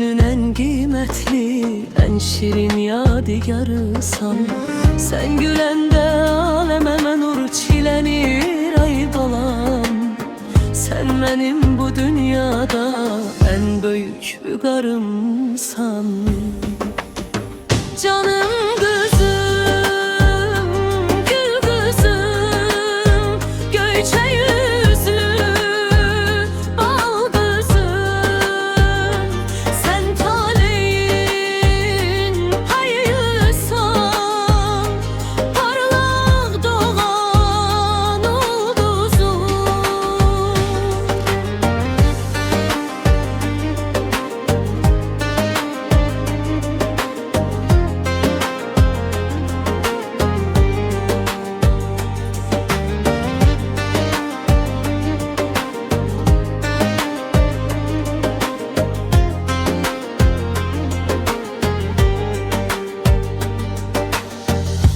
Günün en kıymetli, en şirin yadigarısan. Sen gülende alememe nur çilenir ay dolan. Sen benim bu dünyada en büyük vügarımsan. Canım kızım, gül kızım, Göyçe yüzlü bal kızım. Sen taleyin hayırsan, parlak doğan ulduzum.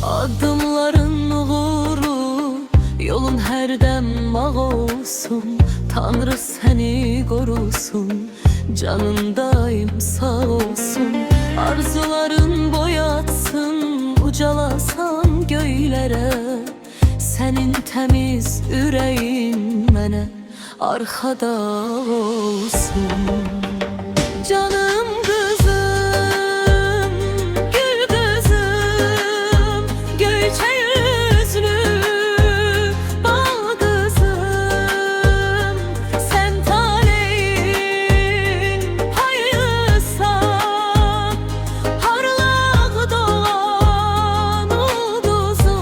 Adımların uğuru, yolun her dem bağ olsun. Tanrı seni korusun, canın daim sağ olsun. Arzuların boyatsın, ucalasan göylere. Senin temiz yüreğin mənə arkada olsun. Canım kızım, gül kızım, Göyçe yüzlü bal kızım. Sen taleyin hayırsan, parlak doğan ulduzum.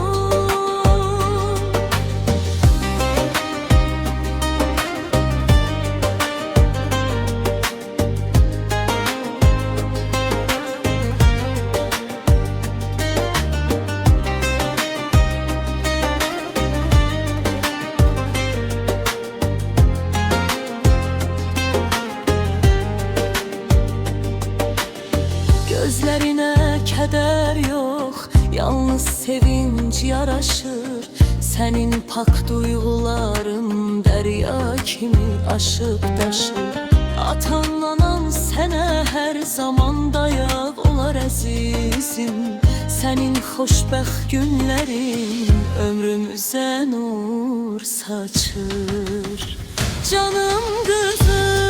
Gözlerine keder yok, yalnız sevinç yaraşır. Senin pak duyguların derya kimi aşıp taşır. Atanla anan sene her zaman dayak olar əzizim. Senin xoşbəxt günlerin ömrümüze nur saçır. Canım kızım,